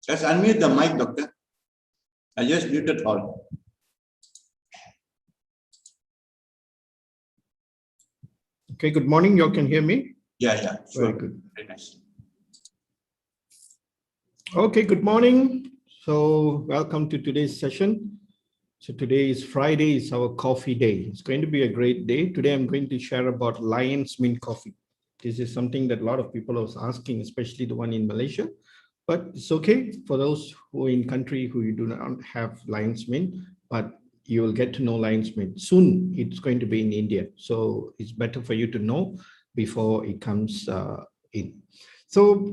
Just unmute the mic, doctor. I just muted all. Okay, good morning. You can hear me? Yeah, sure. Very good. Very nice. Okay, good morning. So welcome to today's session. So today is Friday, it's our coffee day. It's going to be a great day. Today I'm going to share about Lion's Mint coffee. This is something that a lot of people are asking, especially the one in Malaysia. But it's okay for those who are in country who do not have Lion's Mint, but you will get to know Lion's Mint. Soon it's going to be in India. So it's better for you to know before it comes in. So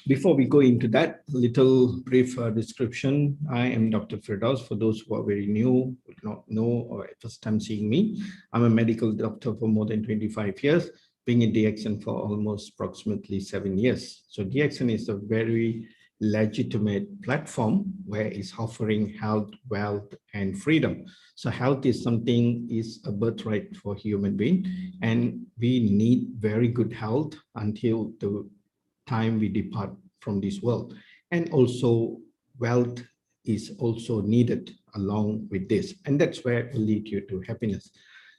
before we go into that little brief description, I am Dr. Firdaus. For those who are very new, would not know, or first time seeing me, I'm a medical doctor for more than 25 years, being in DXN for almost approximately 7 years. So DXN is a very legitimate platform where it's offering health, wealth, and freedom. So health is something, is a birthright for human being, and we need very good health until the time we depart from this world. And also wealth is also needed along with this, and that's where it will lead you to happiness.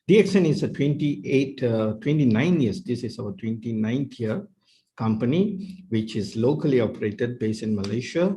DXN is a 29 years, this is our 29th year company, which is locally operated based in Malaysia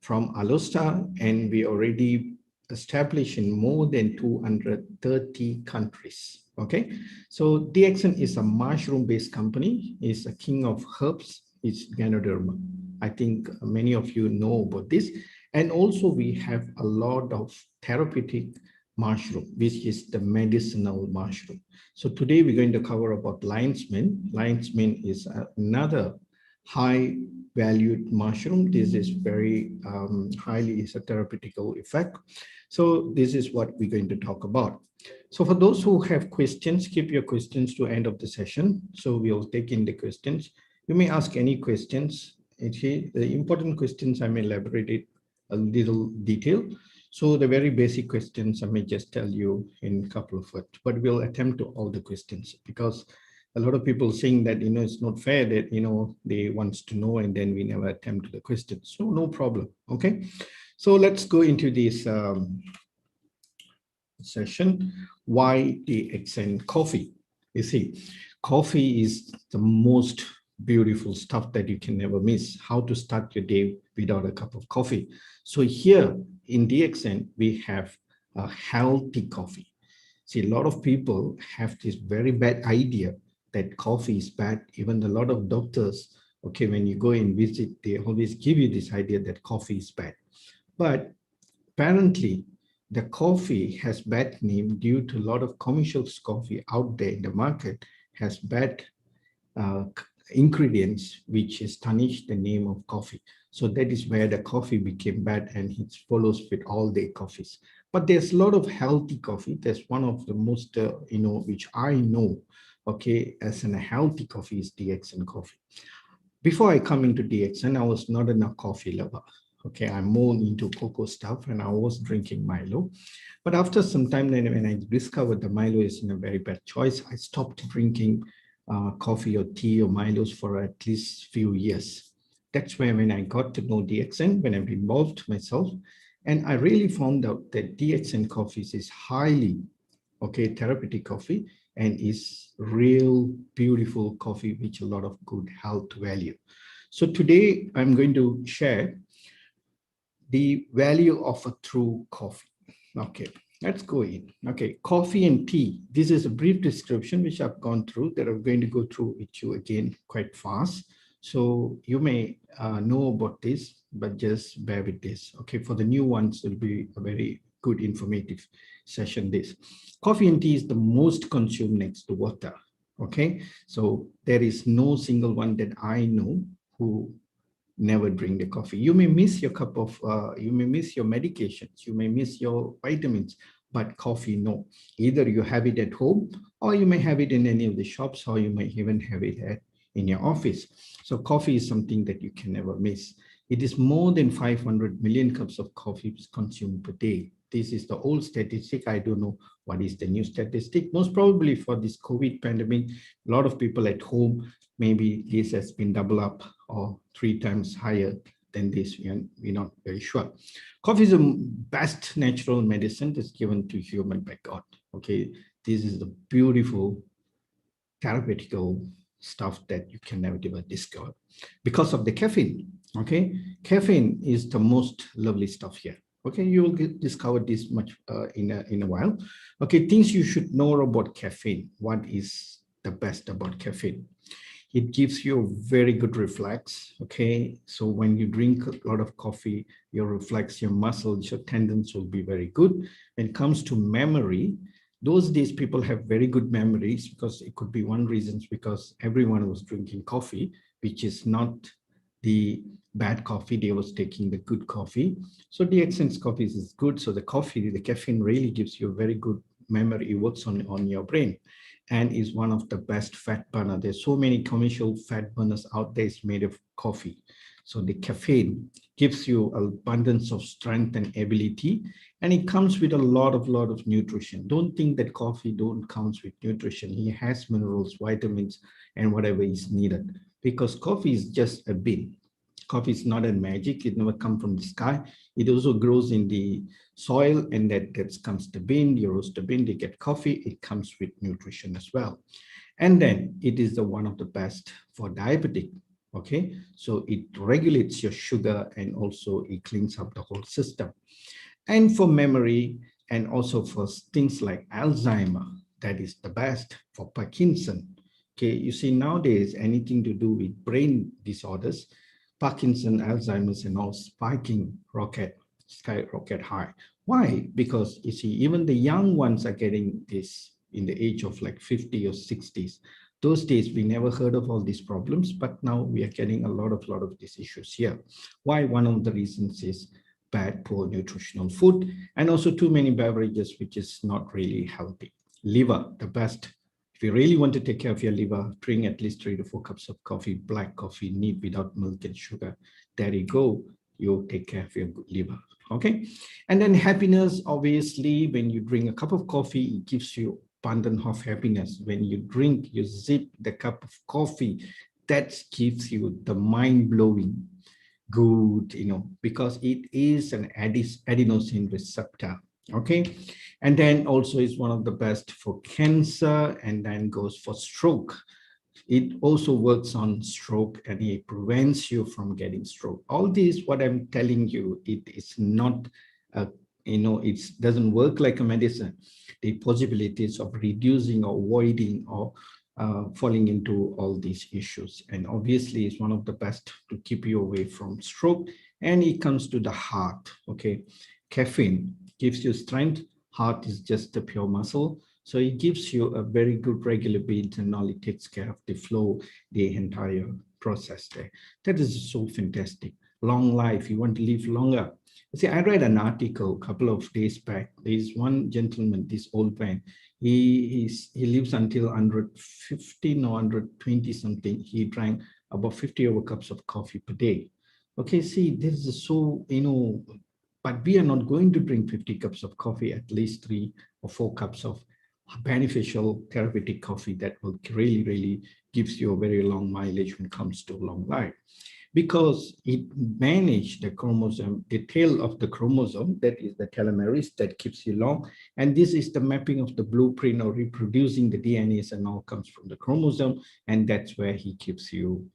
from Alusta, and we already established in more than 230 countries. Okay, so DXN is a mushroom-based company, is a king of herbs, is Ganoderma. I think many of you know about this. And also we have a lot of therapeutic mushroom, which is the medicinal mushroom. So today we're going to cover about lion's mint. Lion's mint is another high valued mushroom. This is very highly, is a therapeutical effect. So this is what we're going to talk about. So for those who have questions, keep your questions to end of the session. So we'll take in the questions. You may ask any questions. Okay, the important questions I may elaborate it a little detail. So the very basic questions I may just tell you in a couple of words, but we'll attempt to all the questions, because a lot of people saying that, it's not fair that, they wants to know and then we never attempt the questions. So no problem. Okay, so let's go into this session. Why DXN coffee? You see, coffee is the most beautiful stuff that you can never miss. How to start your day without a cup of coffee. So here in DXN, we have a healthy coffee. See, a lot of people have this very bad idea that coffee is bad. Even a lot of doctors, okay, when you go and visit, they always give you this idea that coffee is bad. But apparently, the coffee has bad name due to a lot of commercial coffee out there in the market has bad ingredients which is tarnish the name of coffee. So that is where the coffee became bad, and it follows with all the coffees. But there's a lot of healthy coffee. There's one of the most, which I know, okay, as a healthy coffee is DXN coffee. Before I come into DXN, I was not a coffee lover. Okay, I'm more into cocoa stuff, and I was drinking Milo. But after some time, then when I discovered the Milo is a very bad choice, I stopped drinking coffee or tea or Milos for at least few years. That's where when I got to know DXN, when I've involved myself, and I really found out that DXN coffees is highly, okay, therapeutic coffee, and is real beautiful coffee with a lot of good health value. So today I'm going to share the value of a true coffee. Okay, let's go in. Okay, coffee and tea. This is a brief description which I've gone through that I'm going to go through with you again quite fast. So you may know about this, but just bear with this. Okay, for the new ones, it'll be a very good informative session. This coffee and tea is the most consumed next to water. Okay, so there is no single one that I know who never drink the coffee. You may miss your cup of, you may miss your medications, you may miss your vitamins, but coffee, no. Either you have it at home, or you may have it in any of the shops, or you may even have it in your office. So coffee is something that you can never miss. It is more than 500 million cups of coffee consumed per day. This is the old statistic. I don't know what is the new statistic. Most probably for this COVID pandemic, a lot of people at home, maybe this has been double up or 3 times higher than this. We're not very sure. Coffee is the best natural medicine that's given to human by God. Okay, this is the beautiful therapeutical stuff that you can never ever discover because of the caffeine. Okay, caffeine is the most lovely stuff here. Okay, you will discover this much in a while. Okay, things you should know about caffeine. What is the best about caffeine? It gives you a very good reflex. Okay, so when you drink a lot of coffee, your reflex, your muscles, your tendons will be very good. When it comes to memory, those days people have very good memories, because it could be one reason because everyone was drinking coffee, which is not the bad coffee. They was taking the good coffee. So the essence coffee is good. So the coffee, the caffeine really gives you a very good memory. It works on your brain and is one of the best fat burner. There's so many commercial fat burners out there is made of coffee. So the caffeine gives you abundance of strength and ability, and it comes with a lot of nutrition. Don't think that coffee don't comes with nutrition. It has minerals, vitamins, and whatever is needed, because coffee is just a bean. Coffee is not a magic. It never comes from the sky. It also grows in the soil, and that comes the bean. You roast the bean, they get coffee. It comes with nutrition as well. And then it is the one of the best for diabetic. Okay, so it regulates your sugar, and also it cleans up the whole system. And for memory, and also for things like Alzheimer, that is the best. For Parkinson, okay, you see nowadays anything to do with brain disorders, Parkinson, Alzheimer's, and all skyrocket high. Why? Because you see, even the young ones are getting this in the age of like 50 or 60s. Those days we never heard of all these problems, but now we are getting a lot of these issues here. Why? One of the reasons is bad, poor nutritional food, and also too many beverages, which is not really healthy. Liver, the best. If you really want to take care of your liver, drink at least 3 to 4 cups of coffee, black coffee, neat, without milk and sugar. There you go. You take care of your liver. Okay. And then happiness, obviously, when you drink a cup of coffee, it gives you abundance of happiness. When you drink, you sip the cup of coffee, that gives you the mind-blowing good, because it is an adenosine receptor. Okay, and then also is one of the best for cancer, and then goes for stroke. It also works on stroke, and it prevents you from getting stroke. All this, what I'm telling you, it is not it doesn't work like a medicine. The possibilities of reducing or avoiding or falling into all these issues, and obviously is one of the best to keep you away from stroke. And it comes to the heart. Okay, caffeine gives you strength. Heart is just a pure muscle, so it gives you a very good regular beat, and all it takes care of the flow, the entire process there. That is so fantastic. Long life, you want to live longer. See, I read an article a couple of days back. There's one gentleman, this old man, he lives until 115 or 120 something. He drank about 50 over cups of coffee per day. Okay, see, this is so, but we are not going to drink 50 cups of coffee, at least 3 or 4 cups of beneficial therapeutic coffee that will really gives you a very long mileage when it comes to long life. Because it manages the chromosome, the tail of the chromosome, that is the telomerase, that keeps you long. And this is the mapping of the blueprint or reproducing the DNAs, and all comes from the chromosome. And that's where he keeps you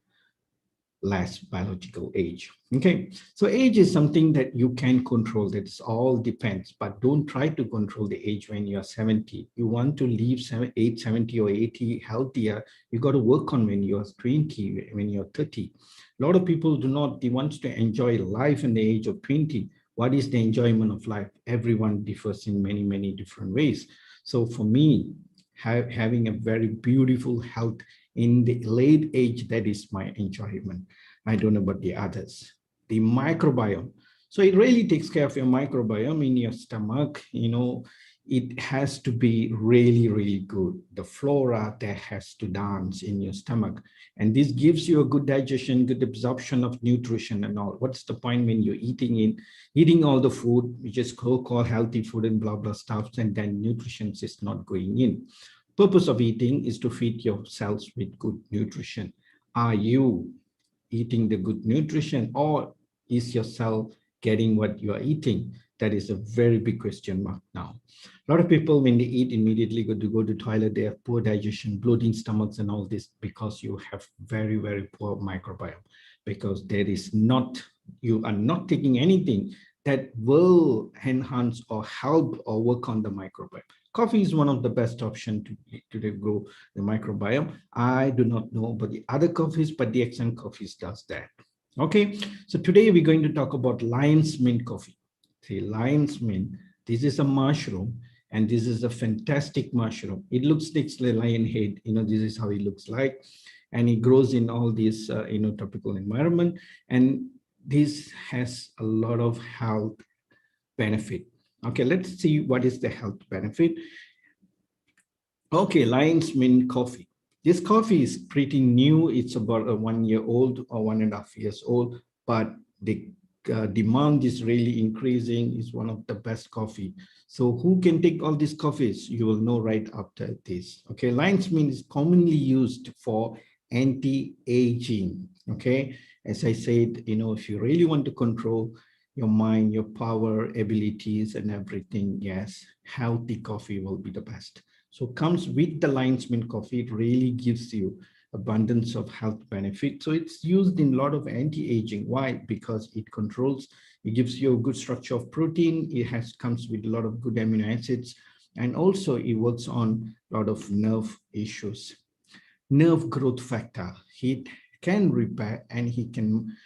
less biological age. Okay, so age is something that you can control. That's all depends, but don't try to control the age when you're 70. You want to live 70 or 80 healthier, you got to work on when you're 20, when you're 30. A lot of people do not, they want to enjoy life in the age of 20. What is the enjoyment of life? Everyone differs in many different ways. So for me, having a very beautiful health in the late age, that is my enjoyment. I don't know about the others. The microbiome. So it really takes care of your microbiome in your stomach. it has to be really, really good. The flora that has to dance in your stomach. And this gives you a good digestion, good absorption of nutrition and all. What's the point when you're eating all the food, you just call healthy food and blah, blah stuff, and then nutrition is not going in. Purpose of eating is to feed your cells with good nutrition. Are you eating the good nutrition, or is your cell getting what you are eating? That is a very big question mark now. A lot of people, when they eat, immediately go to toilet, they have poor digestion, bloating stomachs and all this, because you have very, very poor microbiome, because you are not taking anything that will enhance or help or work on the microbiome. Coffee is one of the best options to grow the microbiome. I do not know about the other coffees, but the XM coffees does that. Okay, so today we're going to talk about lion's mane coffee. See, lion's mane, this is a mushroom, and this is a fantastic mushroom. It looks like a lion head, this is how it looks like. And it grows in all these, tropical environment. And this has a lot of health benefit. Okay, let's see what is the health benefit. Okay, lion's mane coffee. This coffee is pretty new. It's about a 1 year old or 1.5 years old, but the demand is really increasing. It's one of the best coffee. So who can take all these coffees? You will know right after this. Okay, lion's mane is commonly used for anti-aging. Okay, as I said, if you really want to control your mind, your power, abilities, and everything, yes, healthy coffee will be the best. So comes with the lion's mane coffee. It really gives you abundance of health benefit. So it's used in a lot of anti-aging. Why? Because it gives you a good structure of protein. It comes with a lot of good amino acids. And also it works on a lot of nerve issues. Nerve growth factor. It can repair, and he can,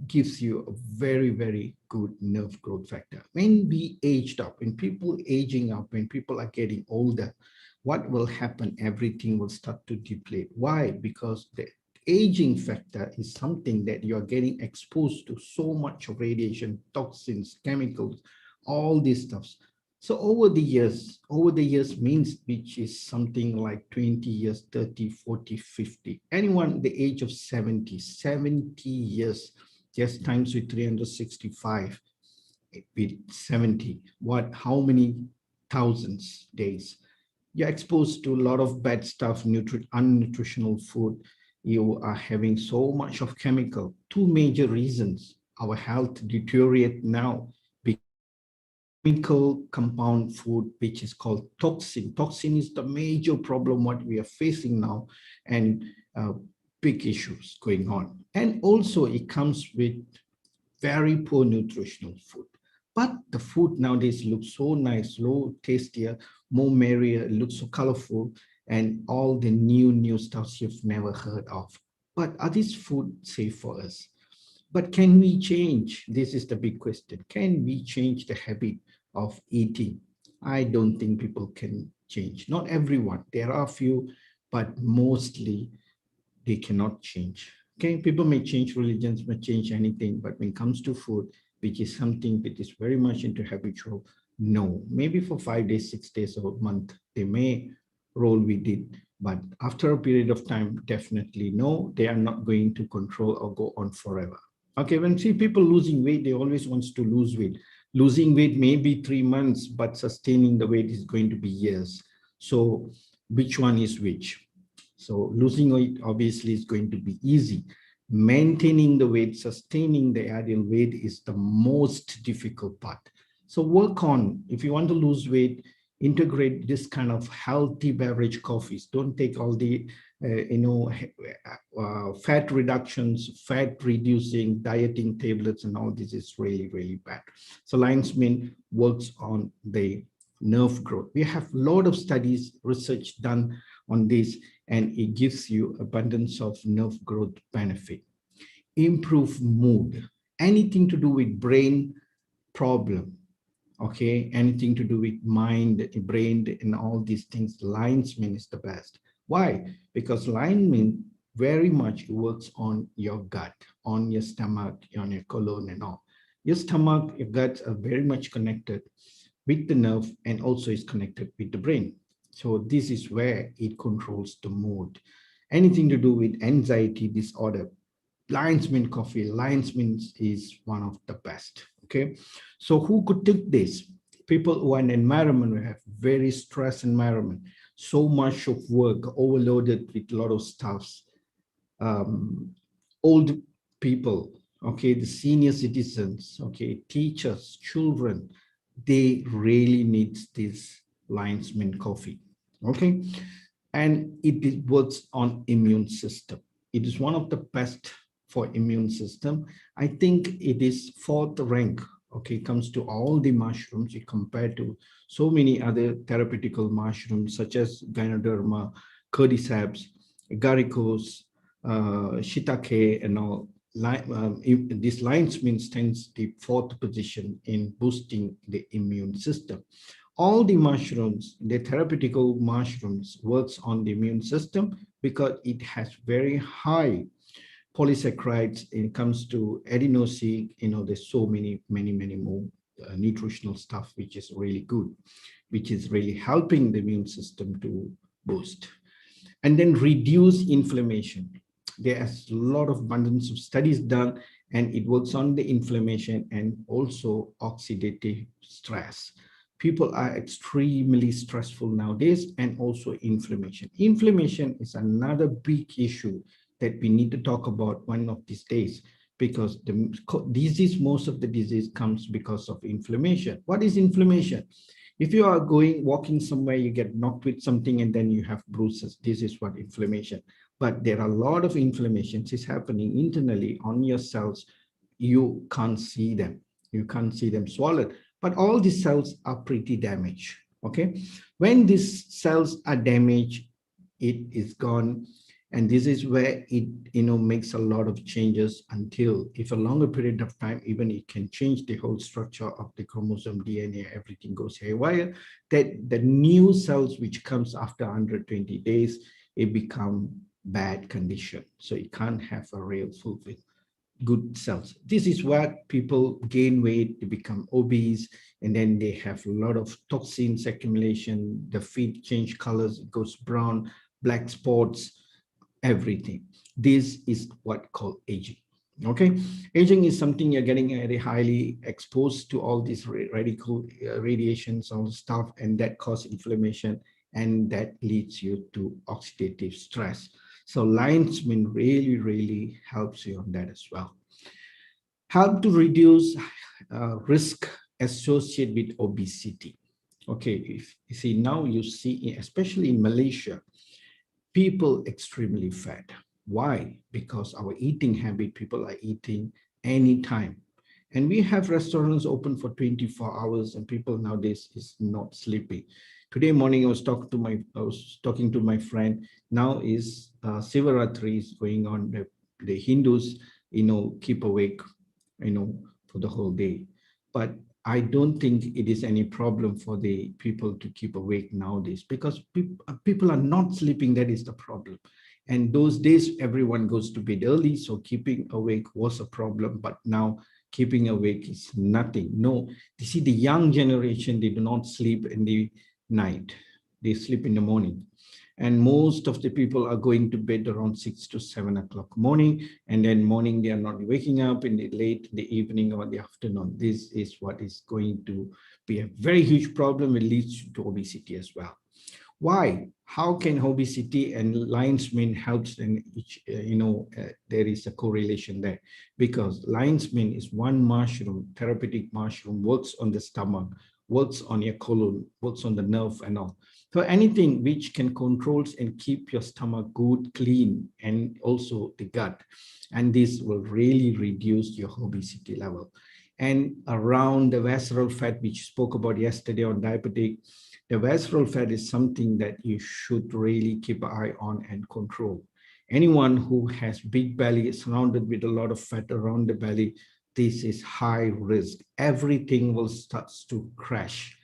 gives you a very, very good nerve growth factor. When we aged up, when people aging up, when people are getting older, what will happen? Everything will start to deplete. Why? Because the aging factor is something that you are getting exposed to so much of radiation, toxins, chemicals, all these stuffs. So over the years means, which is something like 20 years, 30, 40, 50. Anyone the age of 70 years, just times with 365, with 70, how many thousands days? You're exposed to a lot of bad stuff, unnutritional food. You are having so much of chemical. Two major reasons our health deteriorate now. Chemical compound food, which is called toxin. Toxin is the major problem what we are facing now, and big issues going on. And also it comes with very poor nutritional food. But the food nowadays looks so nice, tastier, more merrier, it looks so colorful, and all the new stuff you've never heard of. But are these food safe for us? But can we change? This is the big question. Can we change the habit of eating? I don't think people can change. Not everyone. There are a few, but mostly they cannot change. Okay, people may change religions, may change anything, but when it comes to food, which is something that is very much into habitual, no. Maybe for 5 days, 6 days, or a month, they may roll with it. But after a period of time, definitely no, they are not going to control or go on forever. Okay, when see people losing weight, they always wants to lose weight. Losing weight may be 3 months, but sustaining the weight is going to be years. So which one is which? So losing weight obviously is going to be easy. Maintaining the weight, sustaining the ideal weight is the most difficult part. So work on, if you want to lose weight, integrate this kind of healthy beverage coffees. Don't take all the fat reductions, fat reducing, dieting tablets, and all this is really, really bad. So lion's mane works on the nerve growth. We have a lot of studies, research done on this, and it gives you abundance of nerve growth benefit. Improve mood, anything to do with brain problem, okay, anything to do with mind, brain, and all these things, lion's mane is the best. Why? Because lion's mane very much works on your gut, on your stomach, on your colon and all. Your stomach, your guts are very much connected. with the nerve and also is connected with the brain. So this is where it controls the mood. Anything to do with anxiety disorder, lion's mane coffee, lion's mane is one of the best. Okay, so who could take this? People who are in an environment who have very stressed environment, so much of work, overloaded with a lot of stuffs, um, old people, okay, the senior citizens, okay, teachers, children, they really need this lion's mane coffee, okay, and it works on immune system. It is one of the best for immune system. I think it is fourth rank, okay, comes to all the mushrooms you compare to so many other therapeutical mushrooms such as Gynoderma, cordyceps, agaricus, shiitake, and all. This lion's mane stands the fourth position in boosting the immune system. All the mushrooms, the therapeutical mushrooms, works on the immune system because it has very high polysaccharides. It comes to adenosine, there's so many more nutritional stuff which is really good, which is really helping the immune system to boost and then reduce inflammation. There's a lot of abundance of studies done, and it works on the inflammation and also oxidative stress. People are extremely stressful nowadays, and also inflammation. Inflammation is another big issue that we need to talk about one of these days, because the disease, most of the disease comes because of inflammation. What is inflammation? If you are walking somewhere, you get knocked with something and then you have bruises. This is what inflammation. But there are a lot of inflammations is happening internally on your cells. You can't see them. You can't see them swallowed. But all these cells are pretty damaged. Okay. When these cells are damaged, it is gone. And this is where it makes a lot of changes until, if a longer period of time, even it can change the whole structure of the chromosome, DNA, everything goes haywire, that the new cells which comes after 120 days, it become bad condition. So it can't have a real fulfilled good cells. This is what people gain weight, they become obese, and then they have a lot of toxins accumulation, the feet change colors, it goes brown, black spots, everything. This is what called aging. Okay, aging is something you're getting very highly exposed to all these radical radiations, all the stuff, and that causes inflammation, and that leads you to oxidative stress. So lion's mane really helps you on that as well. Help to reduce risk associated with obesity. Okay, if you see now, you see, especially in Malaysia, people extremely fat. Why? Because our eating habit, people are eating anytime. And we have restaurants open for 24 hours, and people nowadays is not sleeping. Today morning, I was talking to my friend. Now is Sivaratri is going on. The Hindus, keep awake, for the whole day. But I don't think it is any problem for the people to keep awake nowadays, because people are not sleeping. That is the problem. And those days, everyone goes to bed early. So keeping awake was a problem. But now keeping awake is nothing. No, you see, the young generation, they do not sleep in the night. They sleep in the morning. And most of the people are going to bed around 6 to 7 o'clock morning, and then morning they are not waking up in the late in the evening or the afternoon. This is what is going to be a very huge problem. It leads to obesity as well. Why? How can obesity and lion's mane helps? And there is a correlation there, because lion's mane is one mushroom, therapeutic mushroom, works on the stomach, works on your colon, works on the nerve and all. So anything which can control and keep your stomach good, clean, and also the gut. And this will really reduce your obesity level. And around the visceral fat, which spoke about yesterday on diabetic, the visceral fat is something that you should really keep an eye on and control. Anyone who has big belly is surrounded with a lot of fat around the belly, this is high risk. Everything will start to crash.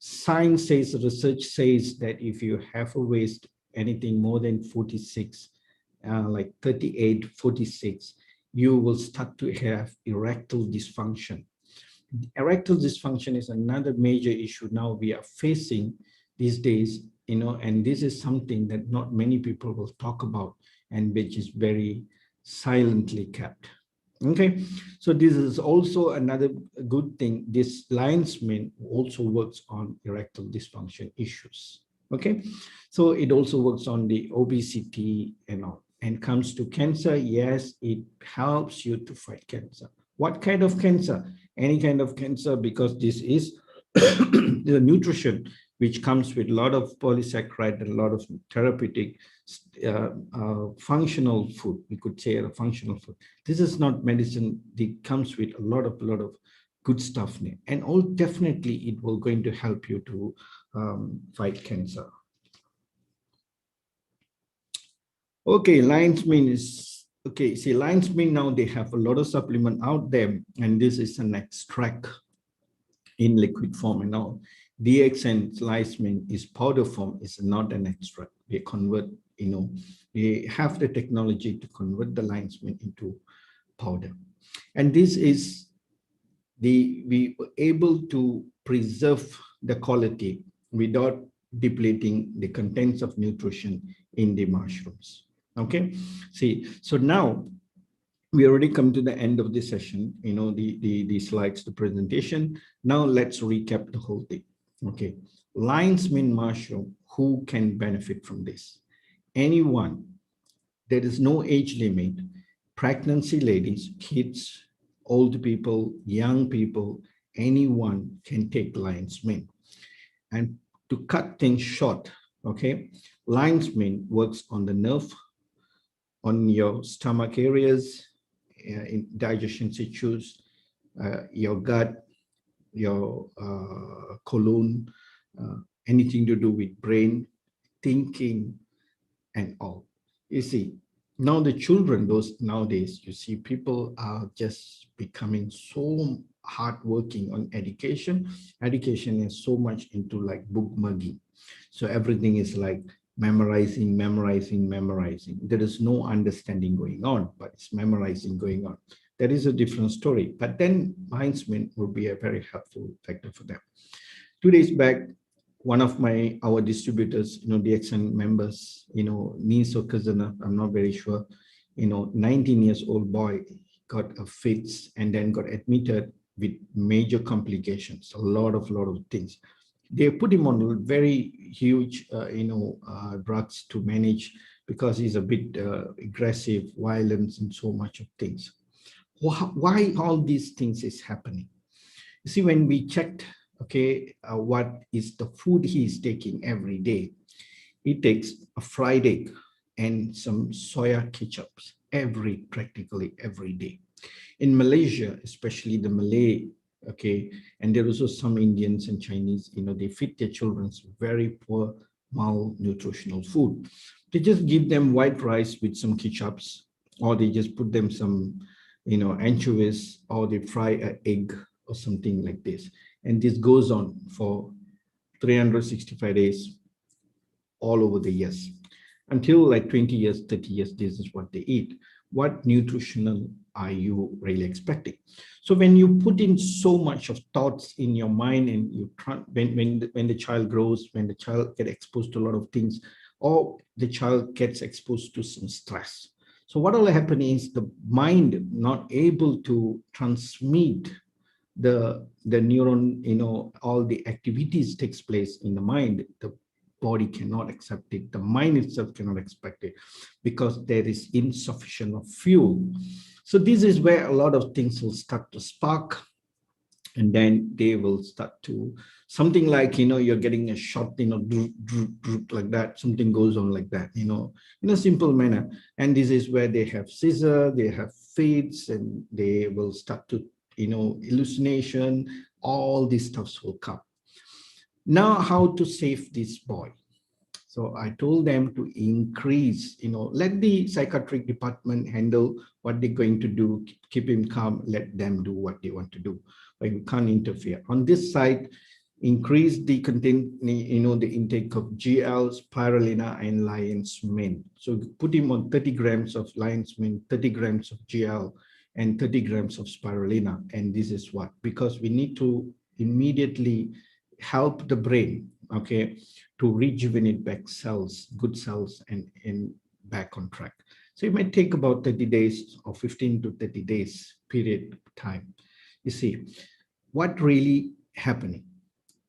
Science says, research says that if you have a waist anything more than 46, like 38, 46, you will start to have erectile dysfunction. Erectile dysfunction is another major issue now we are facing these days, and this is something that not many people will talk about and which is very silently kept. Okay, so this is also another good thing. This lion's mane also works on erectile dysfunction issues. Okay, so it also works on the obesity and all. And comes to cancer, yes, it helps you to fight cancer. What kind of cancer? Any kind of cancer, because this is the nutrition which comes with a lot of polysaccharide and a lot of therapeutic functional food. We could say a functional food. This is not medicine. It comes with a lot of good stuff in it, and all definitely it will going to help you to fight cancer. Okay, lion's mane is okay. See, lion's mane now they have a lot of supplement out there, and this is an extract in liquid form and all. DXN lion's mane is powder form, is not an extract. They convert, they have the technology to convert the lion's mane into powder, and this is we were able to preserve the quality without depleting the contents of nutrition in the mushrooms. Okay, see, so now we already come to the end of the session, the slides, the presentation. Now let's recap the whole thing. Okay, lion's mane mushroom, who can benefit from this? Anyone. There is no age limit. Pregnancy ladies, kids, old people, young people, anyone can take lion's mane. And to cut things short, okay, lion's mane works on the nerve, on your stomach areas, in digestion issues, your gut, your colon, anything to do with brain, thinking, and all. You see, now the children, those nowadays, you see people are just becoming so hardworking on education. Education is so much into like book mugging. So everything is like memorizing. There is no understanding going on, but it's memorizing going on. That is a different story. But then lion's mane will be a very helpful factor for them. 2 days back, one of our distributors, DXN members, niece or cousin, I'm not very sure, 19 years old boy got a fits and then got admitted with major complications, a lot of things. They put him on very huge, drugs to manage because he's a bit aggressive, violence, and so much of things. Why all these things is happening? You see, when we checked, okay, what is the food he is taking every day, he takes a fried egg and some soya ketchups practically every day. In Malaysia, especially the Malay, okay, and there are also some Indians and Chinese, they feed their children very poor malnutritional food. They just give them white rice with some ketchups, or they just put them some, anchovies, or they fry an egg or something like this. And this goes on for 365 days all over the years. Until like 20 years, 30 years, this is what they eat. What nutritional are you really expecting? So when you put in so much of thoughts in your mind, and you when the child grows, when the child gets exposed to a lot of things, or the child gets exposed to some stress. So what will happen is the mind not able to transmit the neuron, all the activities takes place in the mind. The body cannot accept it. The mind itself cannot expect it because there is insufficient of fuel. So this is where a lot of things will start to spark, and then they will start to something like, you're getting a shot, droop like that. Something goes on like that, in a simple manner. And this is where they have seizure, they have fits, and they will start to, hallucination. All these stuffs will come. Now, how to save this boy? So I told them to increase, let the psychiatric department handle what they're going to do, keep him calm, let them do what they want to do. But we can't interfere. On this side, increase the content, the intake of GL, spirulina, and lion's mane. So put him on 30 grams of lion's mane, 30 grams of GL, and 30 grams of spirulina. And this is what, because we need to immediately help the brain, okay, to rejuvenate back cells, good cells, and back on track. So it might take about 30 days or 15 to 30 days period of time. You see, what really happening?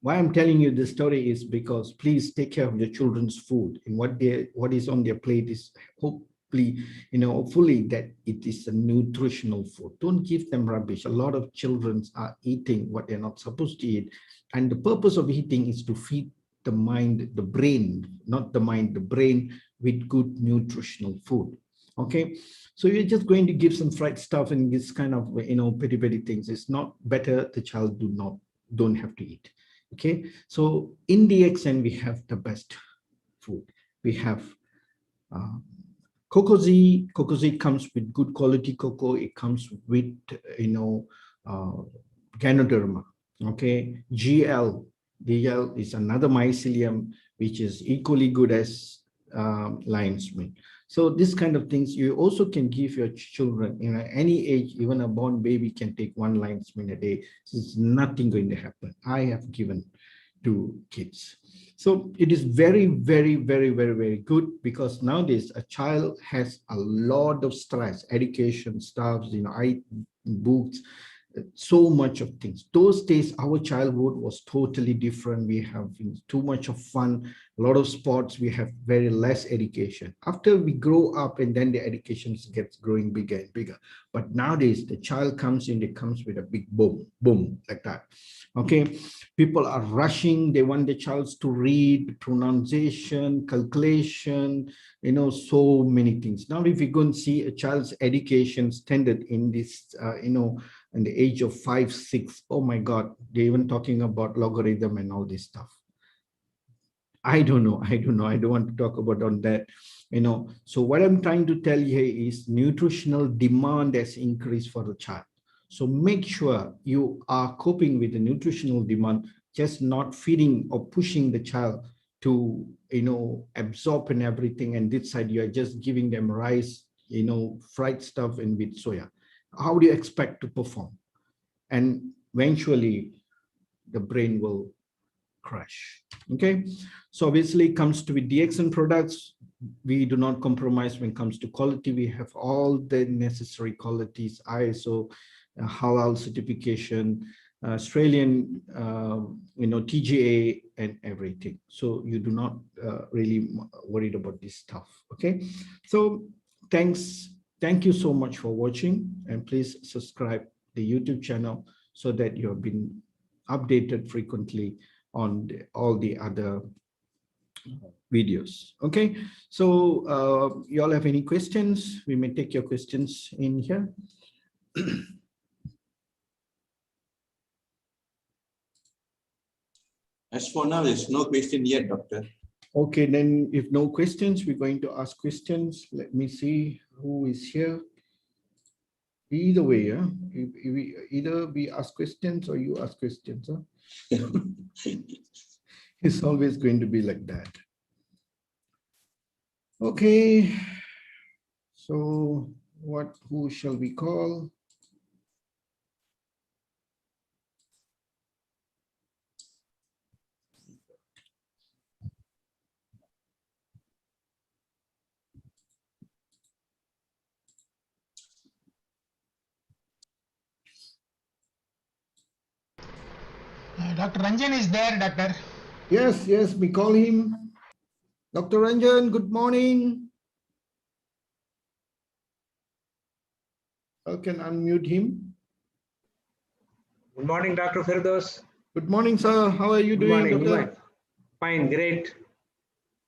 Why I'm telling you this story is because please take care of your children's food, and what is on their plate is hopefully, hopefully that it is a nutritional food. Don't give them rubbish. A lot of children are eating what they're not supposed to eat. And the purpose of eating is to feed the mind, the brain, not the mind, the brain with good nutritional food. Okay, so you're just going to give some fried stuff and this kind of petty things. It's not better. The child don't have to eat. Okay, so in the XN we have the best food. We have Cocoa-Z. Cocoa-Z comes with good quality cocoa. It comes with Ganoderma. Okay, GL is another mycelium which is equally good as lion's mane. So this kind of things you also can give your children. Any age, even a born baby can take 1 lion's mane a day. It's nothing going to happen. I have given to kids. So it is very, very, very, very, very good, because nowadays a child has a lot of stress, education stuff, books, so much of things. Those days, our childhood was totally different. We have too much of fun, a lot of sports. We have very less education. After we grow up, and then the education gets growing bigger and bigger. But nowadays, the child comes in, it comes with a big boom, boom, like that. Okay, people are rushing. They want the child to read, pronunciation, calculation, so many things. Now, if you go and see a child's education standard in this, in the age of 5, 6, oh my God, they're even talking about logarithm and all this stuff. I don't know. I don't want to talk about on that, So what I'm trying to tell you here is nutritional demand has increased for the child. So make sure you are coping with the nutritional demand, just not feeding or pushing the child to, absorb and everything. And this side, you're just giving them rice, fried stuff and with soya. How do you expect to perform? And eventually the brain will crash. Okay, so obviously it comes to with DXN products, we do not compromise when it comes to quality. We have all the necessary qualities, ISO, halal certification, Australian, TGA and everything. So you do not really worried about this stuff. Okay, so thank you so much for watching, and please subscribe the YouTube channel so that you have been updated frequently on all the other videos. Okay, so you all have any questions? We may take your questions in here. As for now, there's no question yet, doctor. Okay, then if no questions, we're going to ask questions. Let me see who is here. Either way, yeah. Either we ask questions or you ask questions. Huh? It's always going to be like that. Okay. So who shall we call? Dr. Ranjan is there, doctor. Yes, we call him. Dr. Ranjan, good morning. I can unmute him. Good morning, Dr. Firdaus. Good morning, sir. How are you doing, doctor? Fine, great.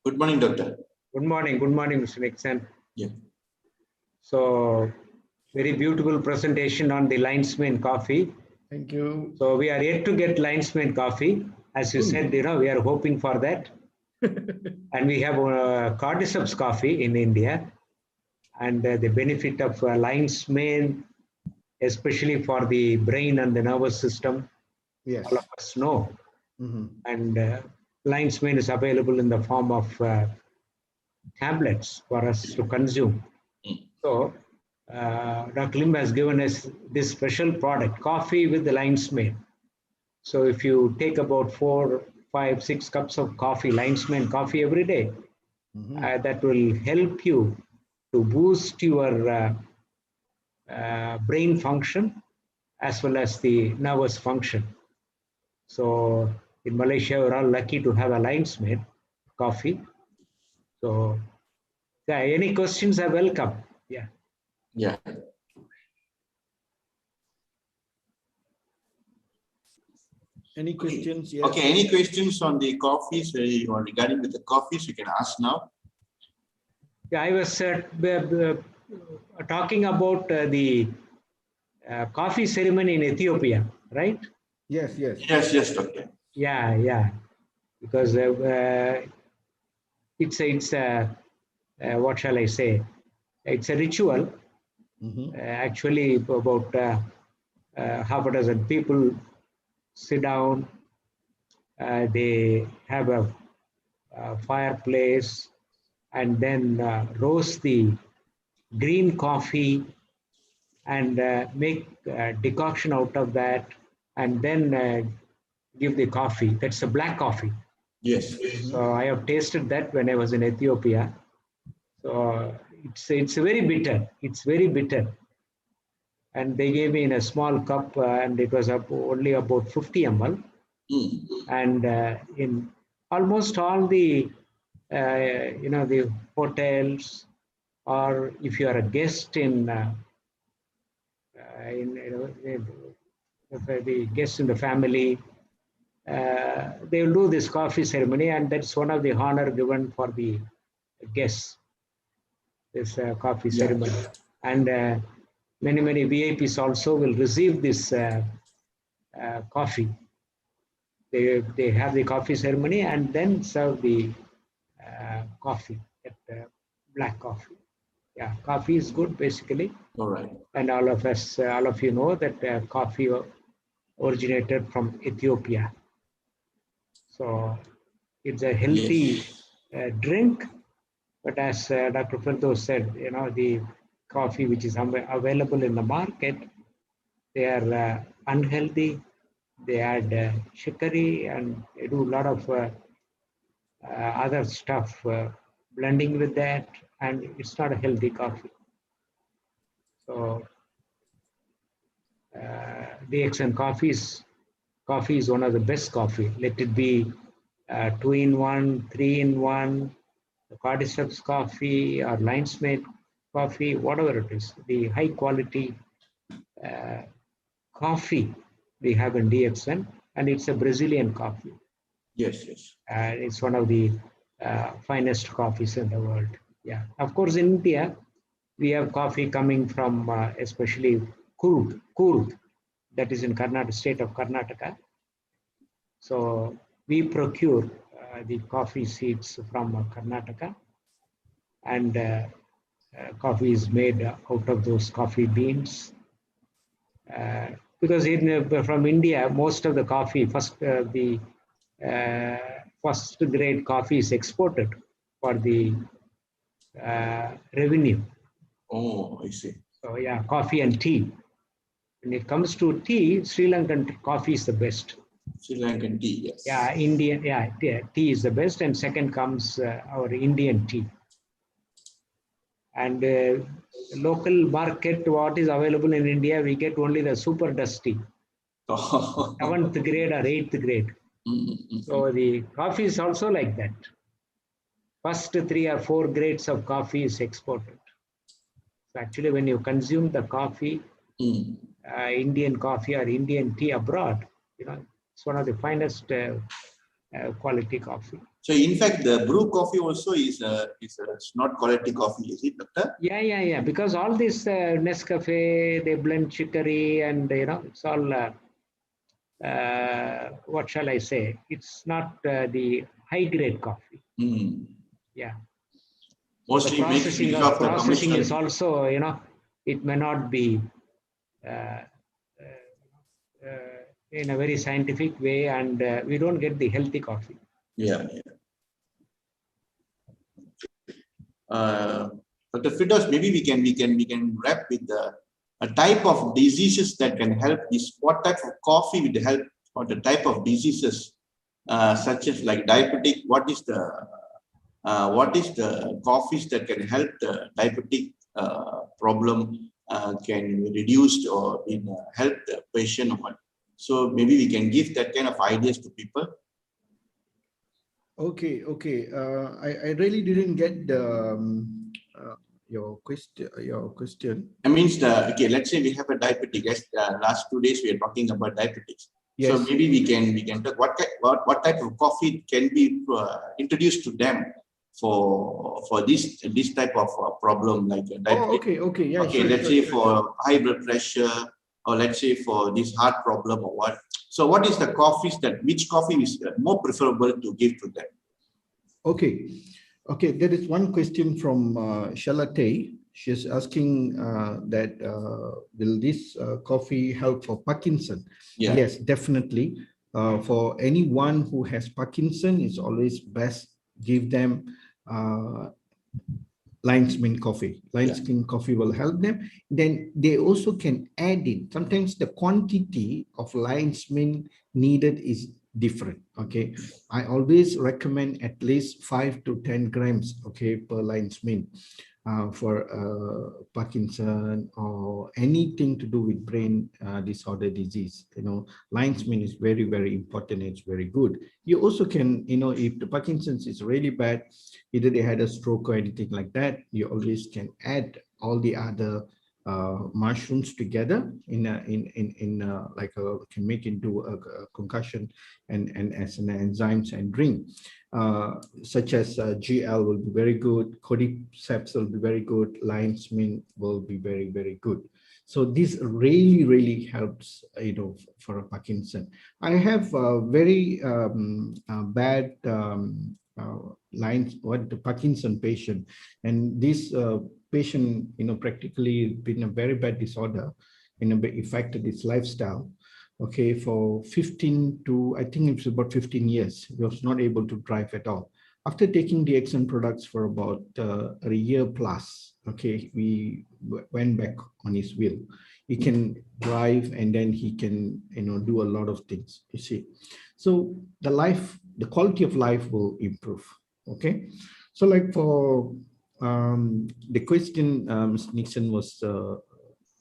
Good morning, doctor. Good morning, Mr. Nixon. Yeah. So, very beautiful presentation on the lion's mane coffee. Thank you. So, we are yet to get lion's mane coffee. As you said, we are hoping for that. And we have cordyceps coffee in India. And the benefit of lion's mane, especially for the brain and the nervous system, yes, all of us know. Mm-hmm. And lion's mane is available in the form of tablets for us to consume. So Dr. Lim has given us this special product, coffee with the lion's mane. So if you take about 4, 5, 6 cups of coffee, lion's mane coffee every day, that will help you to boost your brain function as well as the nervous function. So in Malaysia, we're all lucky to have a lion's mane coffee. So yeah, any questions are welcome. Yeah. Yeah. Any questions? Yes. Okay, any questions on the coffees or regarding with the coffees, you can ask now. Yeah, I was talking about the coffee ceremony in Ethiopia, right? Yes, yes. Yes, okay. Yeah, because it's a what shall I say? It's a ritual. Actually, about half a dozen people sit down. They have a fireplace and then roast the green coffee and make decoction out of that and then give the coffee. That's a black coffee. Yes. So I have tasted that when I was in Ethiopia. So it's very bitter. It's very bitter. And they gave me in a small cup and it was only about 50 ml. And in almost all the the hotels, or if you are a guest in the guests in the family, they will do this coffee ceremony, and that's one of the honor given for the guests. This coffee ceremony, and many VIPs also will receive this coffee. They have the coffee ceremony and then serve the coffee, black coffee. Yeah, coffee is good basically. All right. And all of you know that coffee originated from Ethiopia. So it's a healthy drink. But as Dr. Firdaus said, the coffee which is available in the market, they are unhealthy. They add chicory and they do a lot of other stuff blending with that, and it's not a healthy coffee. So DXN coffee is one of the best coffee. Let it be 2-in-1, 3-in-1, the Cordyceps coffee or lion's mane coffee, whatever it is, the high quality coffee we have in DXN, and it's a Brazilian coffee. Yes. It's one of the finest coffees in the world. Yeah, of course, in India, we have coffee coming from especially Coorg, that is in Karnataka, state of Karnataka. So we procure the coffee seeds from Karnataka, and coffee is made out of those coffee beans. Because from India, most of the coffee, first grade coffee is exported for the revenue. Oh, I see. So yeah, coffee and tea. When it comes to tea, Sri Lankan coffee is the best. Sri Lankan tea, yes. Yeah, Indian, tea is the best, and second comes our Indian tea. And local market, what is available in India, we get only the super dusty, 7th grade or 8th grade. So the coffee is also like that. First 3 or 4 grades of coffee is exported. So actually, when you consume the coffee, Indian coffee or Indian tea abroad, it's one of the finest quality coffee. So in fact, the brew coffee also is not quality coffee, is it, doctor? Yeah. Because all this Nescafe, they blend chicory, and it's all what shall I say? It's not the high grade coffee. Yeah. Mostly the processing, of the processing is also, it may not be in a very scientific way, and we don't get the healthy coffee. Yeah. Dr. Firdaus, maybe we can wrap with a type of diseases that can help this. What type of coffee with the help or the type of diseases such as like diabetic? What is the coffees that can help the diabetic problem can be reduced or help the patient? So maybe we can give that kind of ideas to people. Okay. I really didn't get your question. I mean, okay. Let's say we have a diabetic. Yes, last 2 days we are talking about diabetics. Yes. So maybe we can talk what type of coffee can be introduced to them for this type of problem like diabetic. Okay. Yeah. Okay. Let's say for high blood pressure, or let's say for this heart problem or what. So what is the coffees which coffee is more preferable to give to them? Okay. There is one question from Shalate. She's asking that will this coffee help for Parkinson? Yeah. Yes, definitely. For anyone who has Parkinson, it's always best give them lion's mane coffee. Lion's mane coffee will help them. Then they also can add in. Sometimes the quantity of lion's mane needed is different. Okay, I always recommend at least 5 to 10 grams. Okay, per lion's mane for Parkinson or anything to do with brain disorder disease. Lion's mane is very, very important. It's very good. You also can, if the Parkinson's is really bad, either they had a stroke or anything like that, you always can add all the other mushrooms together can make into a concussion and as an enzymes and drink. Such as GL will be very good, cordyceps will be very good, lion's mane will be very, very good. So this really, really helps, for a Parkinson. I have very bad the Parkinson patient, and this patient, practically been a very bad disorder, affected his lifestyle. Okay, for 15 to, I think it's about 15 years, he was not able to drive at all. After taking the DXN products for about a year plus, okay, we went back on his wheel. He can drive and then he can, do a lot of things, you see. So the quality of life will improve, okay? So like for the question Ms. Nixon was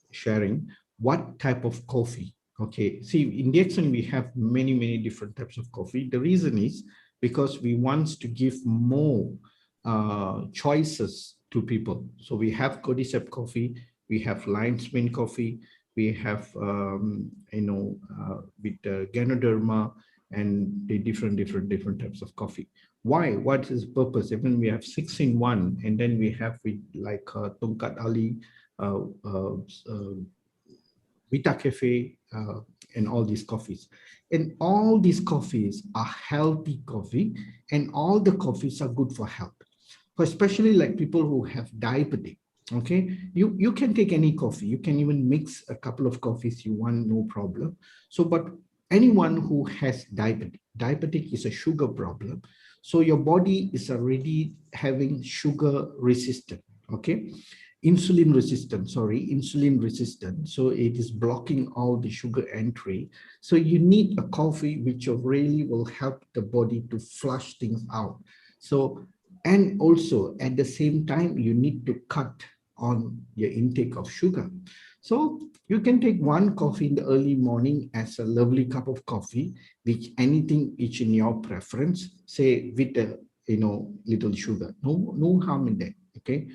sharing, what type of coffee? Okay, see, in DXN, we have many, many different types of coffee. The reason is because we want to give more choices to people. So we have cordyceps coffee, we have lion's mane coffee, we have, with Ganoderma and the different types of coffee. Why? What is the purpose? Even we have 6-in-1, and then we have with like Tongkat Ali, Vita Cafe, and all these coffees. And all these coffees are healthy coffee, and all the coffees are good for health. For especially like people who have diabetes, okay? You can take any coffee. You can even mix a couple of coffees you want, no problem. So, but anyone who has diabetic is a sugar problem. So your body is already having sugar resistant, okay? Insulin resistant. So it is blocking all the sugar entry. So you need a coffee which really will help the body to flush things out. So, and also at the same time, you need to cut on your intake of sugar. So you can take one coffee in the early morning as a lovely cup of coffee, which anything is in your preference, say with a, little sugar, no harm in that, okay?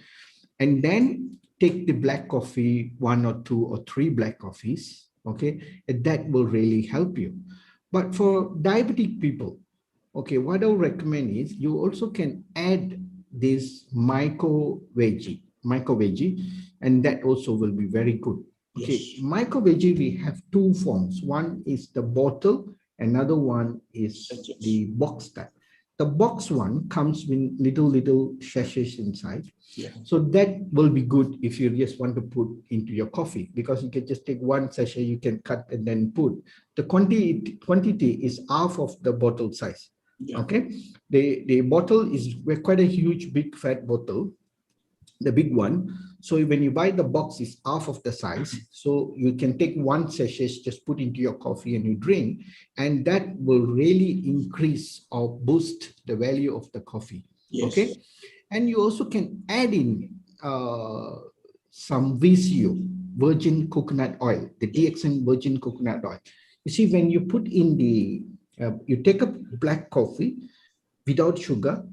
And then take the black coffee, 1 or 2 or 3 black coffees, okay? And that will really help you. But for diabetic people, okay, what I'll recommend is you also can add this micro veggie, and that also will be very good. Okay, yes. Micro veggie, we have 2 forms. One is the bottle, another one is the box type. The box one comes with little sachets inside. Yeah. So that will be good if you just want to put into your coffee, because you can just take 1 sachet, you can cut and then put. The quantity is half of the bottle size. Yeah. Okay. The bottle is quite a huge, big fat bottle. the big one. So when you buy the box, it's half of the size. So you can take one sachet, just put into your coffee and you drink, and that will really increase or boost the value of the coffee. Yes. Okay. And you also can add in some VCO, virgin coconut oil, the DXN virgin coconut oil. You see, when you put in the, you take a black coffee without sugar,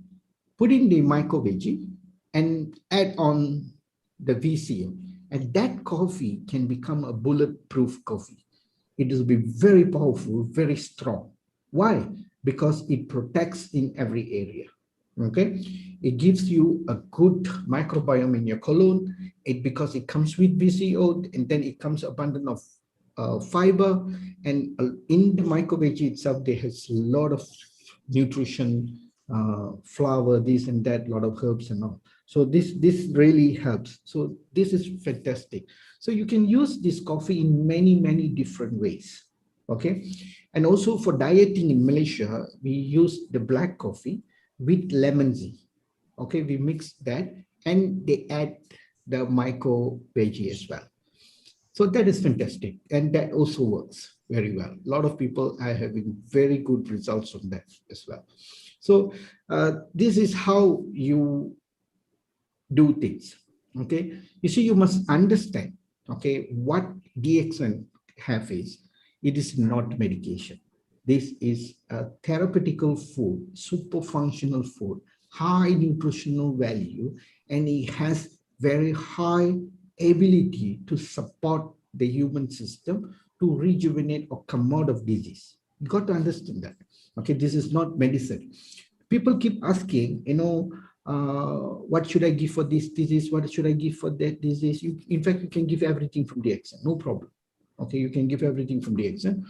put in the micro veggie, and add on the VCO, and that coffee can become a bulletproof coffee. It will be very powerful, very strong. Why? Because it protects in every area. Okay, it gives you a good microbiome in your colon. Because it comes with VCO, and then it comes abundant of fiber, and in the micro veggie itself, there has a lot of nutrition, flour, this and that, a lot of herbs and all. So this really helps. So this is fantastic. So you can use this coffee in many different ways. Okay, and also for dieting in Malaysia, we use the black coffee with lemon zea. Okay, we mix that, and they add the micro veggie as well. So that is fantastic, and that also works very well. A lot of people are having very good results on that as well. So this is how you do things. Okay, you see, you must understand, okay, what DXN have is, it is not medication. This is a therapeutical food, super functional food, high nutritional value, and it has very high ability to support the human system to rejuvenate or come out of disease. You got to understand that. Okay, this is not medicine. People keep asking, what should I give for this disease? What should I give for that disease? In fact, you can give everything from DXN, no problem. Okay, you can give everything from DXN,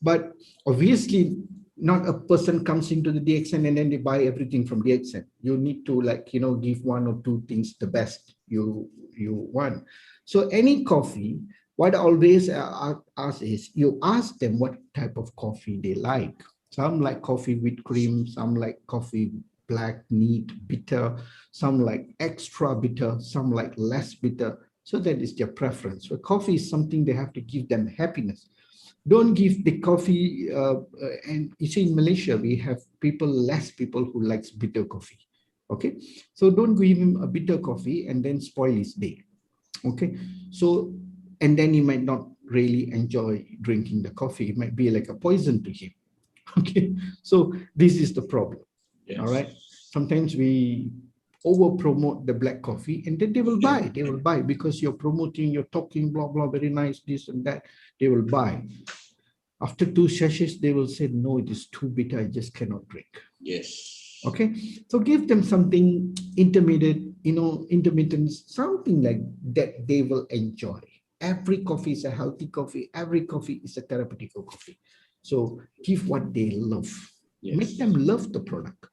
but obviously not a person comes into the DXN and then they buy everything from DXN. You need to, like, give one or two things the best you want. So any coffee, what I always ask is, you ask them what type of coffee they like. Some like coffee with cream, some like coffee black, neat, bitter, some like extra bitter, some like less bitter. So that is their preference. So coffee is something they have to give them happiness. Don't give the coffee, and you see in Malaysia, we have less people who likes bitter coffee. Okay, so don't give him a bitter coffee and then spoil his day. Okay, so, and then he might not really enjoy drinking the coffee. It might be like a poison to him. Okay, so this is the problem. Yes. All right, sometimes we over promote the black coffee, and then they will buy because you're promoting, you're talking blah blah, very nice, this and that. They will buy. After 2 sachets, they will say, no, it is too bitter, I just cannot drink. Yes. Okay, so give them something intermediate, intermittent, something like that they will enjoy. Every coffee is a healthy coffee. Every coffee is a therapeutic coffee. So give what they love. Yes. Make them love the product.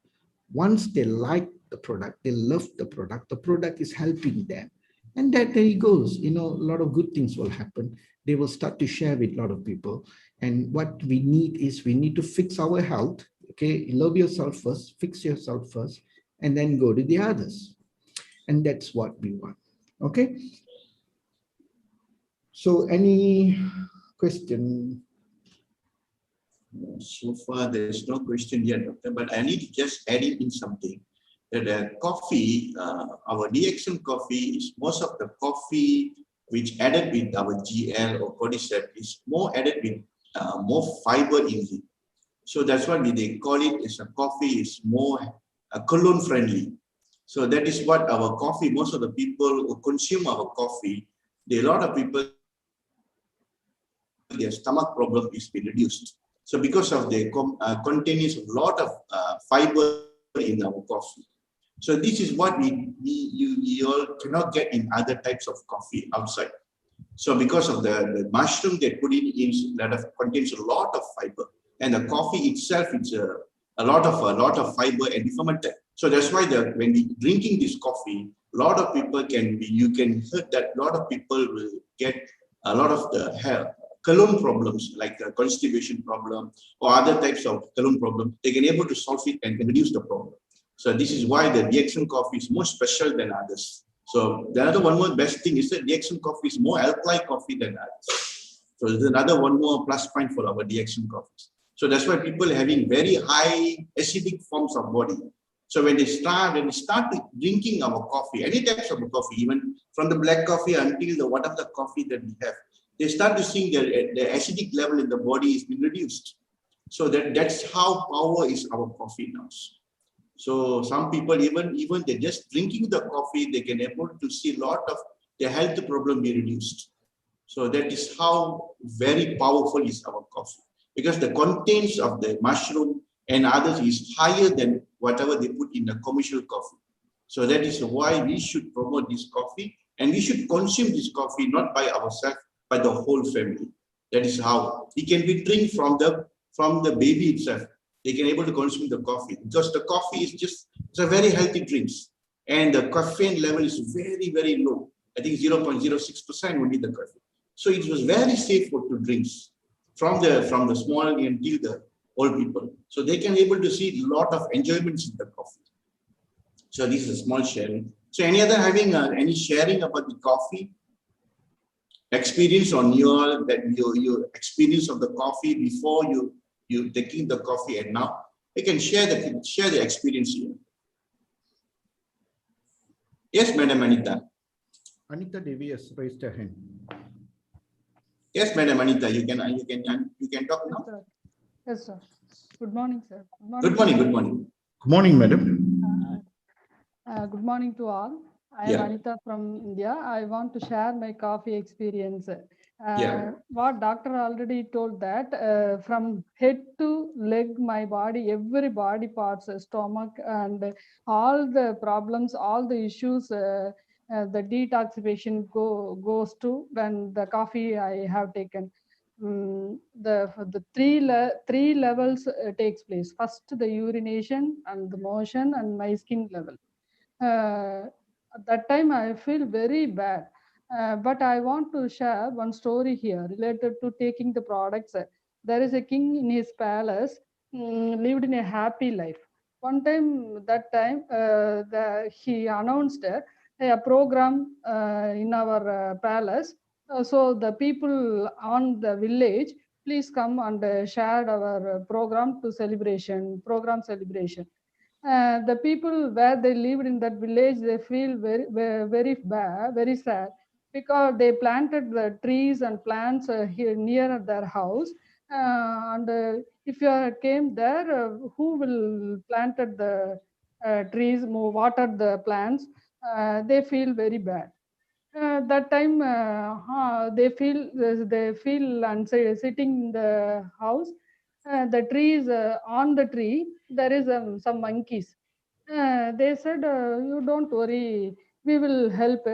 Once they like the product, they love the product is helping them. And that there it goes, a lot of good things will happen. They will start to share with a lot of people. And what we need is, we need to fix our health. Okay, love yourself first, fix yourself first, and then go to the others. And that's what we want. Okay. So any question? So far, there's no question yet, Doctor, but I need to just add in something. That coffee, our DXN coffee is most of the coffee which added with our GL or cordyceps is more added with more fiber in it. So that's why they call it as a coffee is more colon friendly. So that is what our coffee, most of the people who consume our coffee, a lot of people, their stomach problem is being reduced. So because of the contains a lot of fiber in our coffee. So this is what you all cannot get in other types of coffee outside. So because of the mushroom they put in that contains a lot of fiber, and the coffee itself is a lot of fiber and fermented. So that's why when we drinking this coffee, a lot of people you can hear that a lot of people will get a lot of the colon problems, like the constipation problem or other types of colon problems. They can able to solve it and can reduce the problem. So this is why the DXN coffee is more special than others. So the other one more best thing is that reaction coffee is more alkaline coffee than others. So there's another one more plus point for our reaction coffees. So that's why people are having very high acidic forms of body. So when they start drinking our coffee, any types of coffee, even from the black coffee until the whatever the coffee that we have, they start to see the acidic level in the body is being reduced. So that's how power is our coffee now. So some people even they're just drinking the coffee, they can able to see a lot of their health problem be reduced. So that is how very powerful is our coffee, because the contents of the mushroom and others is higher than whatever they put in the commercial coffee. So that is why we should promote this coffee, and we should consume this coffee not by ourselves, by the whole family. That is how it can be drink from the baby itself. They can able to consume the coffee, because the coffee is it's a very healthy drinks, and the caffeine level is very, very low. I think 0.06% only the coffee. So it was very safe for to drinks from the small until the old people. So they can able to see a lot of enjoyments in the coffee. So this is a small sharing. So any other having any sharing about the coffee experience on your experience of the coffee before you taking the coffee and now you can share the experience here. Yes, Madam Anita. Anita Devi has raised her hand. Yes, Madam Anita, you can talk now. Yes, sir. Good morning, sir. Good morning. Good morning. Good morning, madam. Good morning to all. I am Anita from India. I want to share my coffee experience. What doctor already told that from head to leg, my body, every body parts, stomach, and all the problems, all the issues, the detoxification goes to when the coffee I have taken. The three levels takes place. First, the urination and the motion and my skin level. At that time I feel very bad, but I want to share one story here related to taking the products. There is a king in his palace, lived in a happy life. One time, he announced a program in our palace. So the people on the village, please come and share our program program celebration. The people where they lived in that village, they feel very bad, very sad, because they planted the trees and plants here near their house. And if you came there, who will planted the trees, watered the plants? They feel very bad. That time they feel and sitting in the house. The trees, on the tree there is some monkeys. They said, you don't worry, we will help,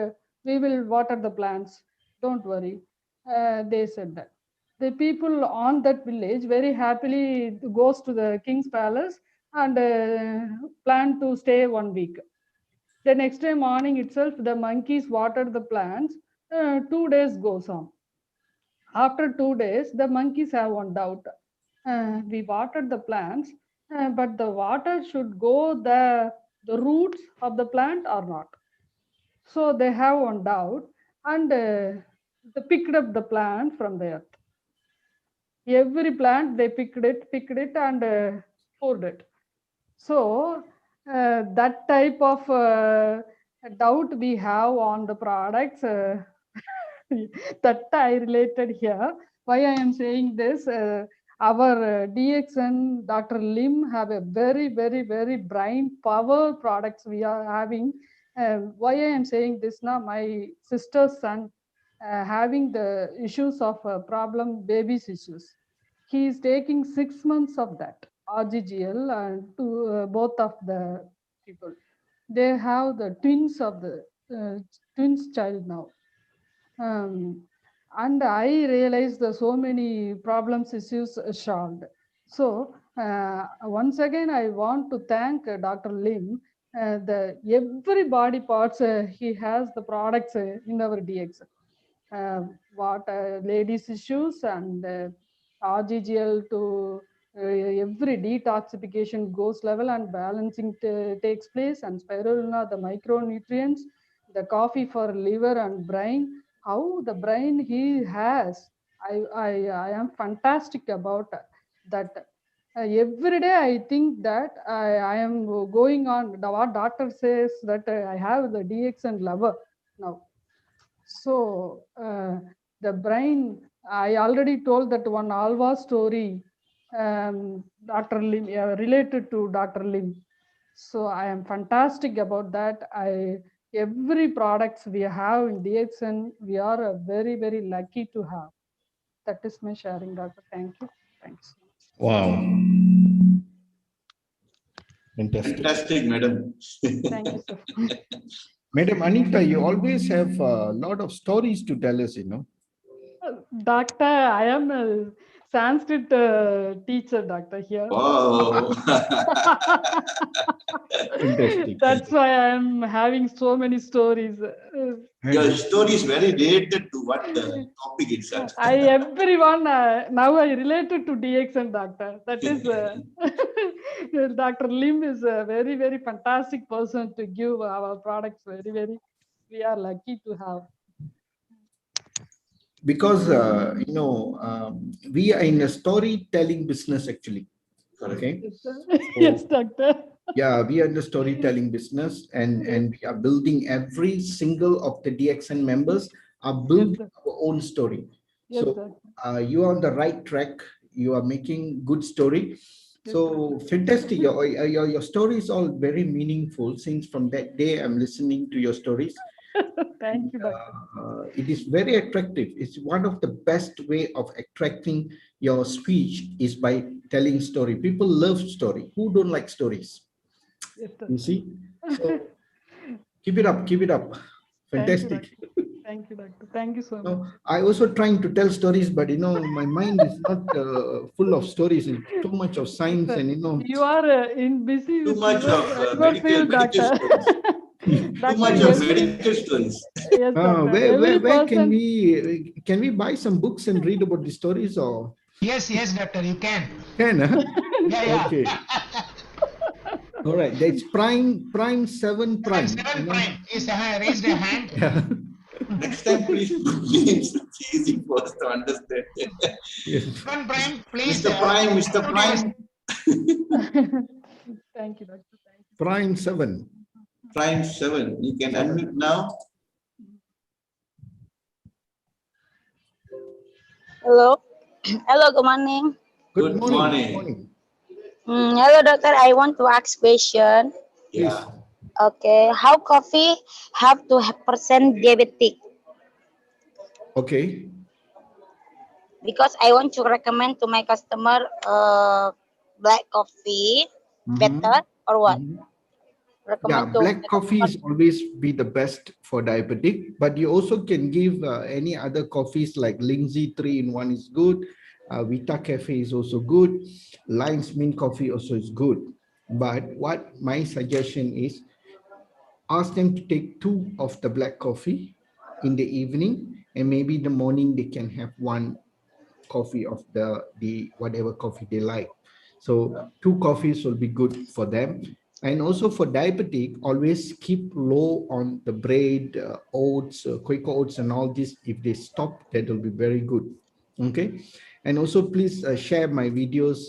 we will water the plants, don't worry. They said that the people on that village very happily goes to the king's palace and plan to stay 1 week. The next day morning itself, the monkeys watered the plants. 2 days goes on. After 2 days, the monkeys have one doubt. We watered the plants, but the water should go the roots of the plant or not. So they have one doubt, and they picked up the plant from the earth. Every plant they picked it and poured it. So that type of doubt we have on the products, that I related here. Why I am saying this, our DXN, Dr. Lim have a very brain power products we are having. Why I am saying this now, my sister's son having the issues of problem babies issues. He is taking 6 months of that RGGL and to both of the people. They have the twins of the twins child now. And I realized the so many problems issues solved. So once again, I want to thank Dr. Lim. Every body parts he has the products in our DX. What ladies issues and RGGL to every detoxification goes level and balancing takes place, and spirulina, the micronutrients, the coffee for liver and brain, how the brain he has. I am fantastic about that. Every day I think that I am going on what doctor says that I have the DXN level now. So the brain, I already told that one Alva story, Dr. Lim, related to Dr. Lim. So I am fantastic about that. Every products we have in DXN, we are very, very lucky to have. That is my sharing, Doctor. Thank you. Thanks. Wow. Fantastic. Fantastic, madam. Thank you, sir. Madam Anita, you always have a lot of stories to tell us, Doctor, I am a Sanskrit teacher, Doctor, here. Wow. Interesting. That's why I am having so many stories. Your story is very related to what the topic itself. Everyone now I related to DXN, Doctor. That is Dr. Lim is a very, very fantastic person to give our products. Very, very, we are lucky to have. Because we are in a storytelling business actually. Okay. Yes, Doctor. Yeah, we are in the storytelling business, and we are building every single of the DXN members are building our own story. Yes, So you are on the right track. You are making good story. So fantastic. Your story is all very meaningful. Since from that day, I'm listening to your stories. Thank you, Doctor. It is very attractive. It's one of the best way of attracting your speech is by telling story. People love story. Who don't like stories? Yes, You see? So keep it up. Keep it up. Fantastic. Thank you, Doctor. Thank you so much. No, I also trying to tell stories, but my mind is not full of stories. It's too much of science, and you are in busy Too with much your, of your field, medical Doctor. stories. Too much of medical stories. Yes, Doctor. Where can we buy some books and read about the stories, or? Yes, doctor, you can. Can, huh? Yeah. Okay. All right. That's Prime 7 Prime. 7 Prime is raised a hand. Yeah. Next time, please put names. It's easy for us to understand. Yes. 7 Prime, please. Mr. Prime, Mr. Prime. Thank you, Doctor. Thank you. Prime 7. Prime 7. You can unmute now. Hello. Hello, good morning. Good morning. Hello, doctor. I want to ask question. Yeah. Okay. How coffee have to percent diabetic? Okay. Because I want to recommend to my customer black coffee better or what? Yeah, black coffee is always be the best for diabetic, but you also can give any other coffees like Lindsay 3-in-1 is good. Vita Cafe is also good. Lion's Mint coffee also is good. But what my suggestion is, ask them to take 2 of the black coffee in the evening, and maybe in the morning they can have 1 coffee of the whatever coffee they like. So 2 coffees will be good for them. And also for diabetic, always keep low on the bread, oats, Quaker oats, and all this. If they stop, that will be very good. Okay. And also please share my videos,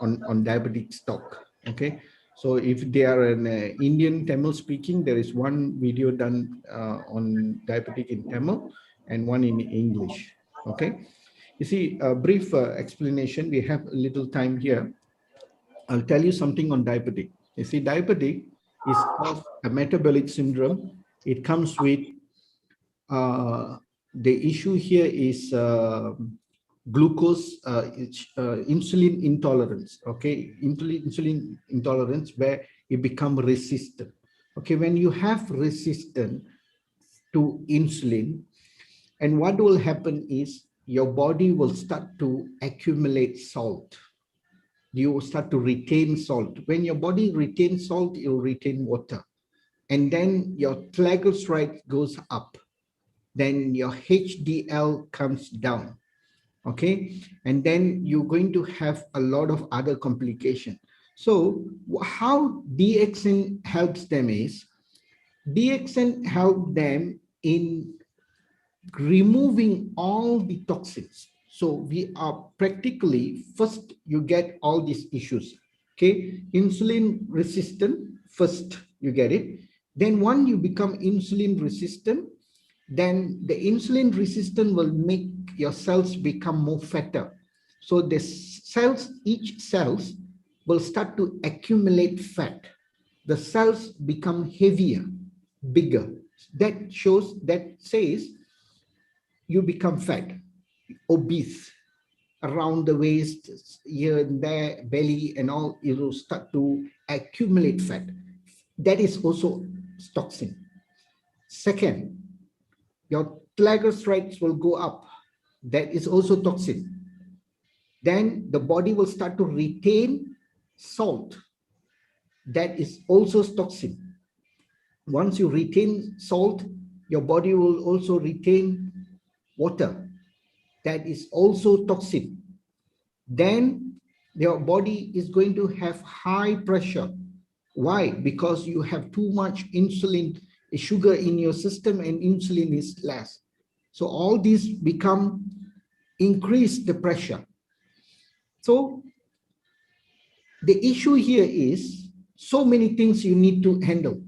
on diabetic stock. Okay. So if they are an Indian Tamil speaking, there is one video done on diabetic in Tamil and one in English. Okay. You see, a brief explanation. We have a little time here. I'll tell you something on diabetic. You see, diabetic is called a metabolic syndrome. It comes with the issue here is glucose, insulin intolerance. Okay, insulin intolerance where it become resistant. Okay, when you have resistance to insulin, and what will happen is your body will start to accumulate salt. You will start to retain salt. When your body retains salt, it will retain water. And then your triglyceride goes up. Then your HDL comes down. Okay. And then you're going to have a lot of other complications. So how DXN helps them is, DXN help them in removing all the toxins. So we are practically, first you get all these issues. Okay, insulin resistant, first you get it. Then when you become insulin resistant, then the insulin resistant will make your cells become more fatter. So the cells, each cells will start to accumulate fat. The cells become heavier, bigger. That shows, that says you become fat, obese, around the waist, here and there, belly and all, you will start to accumulate fat. That is also toxin. Second, your triglycerides will go up. That is also toxin. Then the body will start to retain salt. That is also toxin. Once you retain salt, your body will also retain water. That is also toxin. Then your body is going to have high pressure. Why? Because you have too much insulin, sugar in your system, and insulin is less. So all these increase the pressure. So the issue here is so many things you need to handle.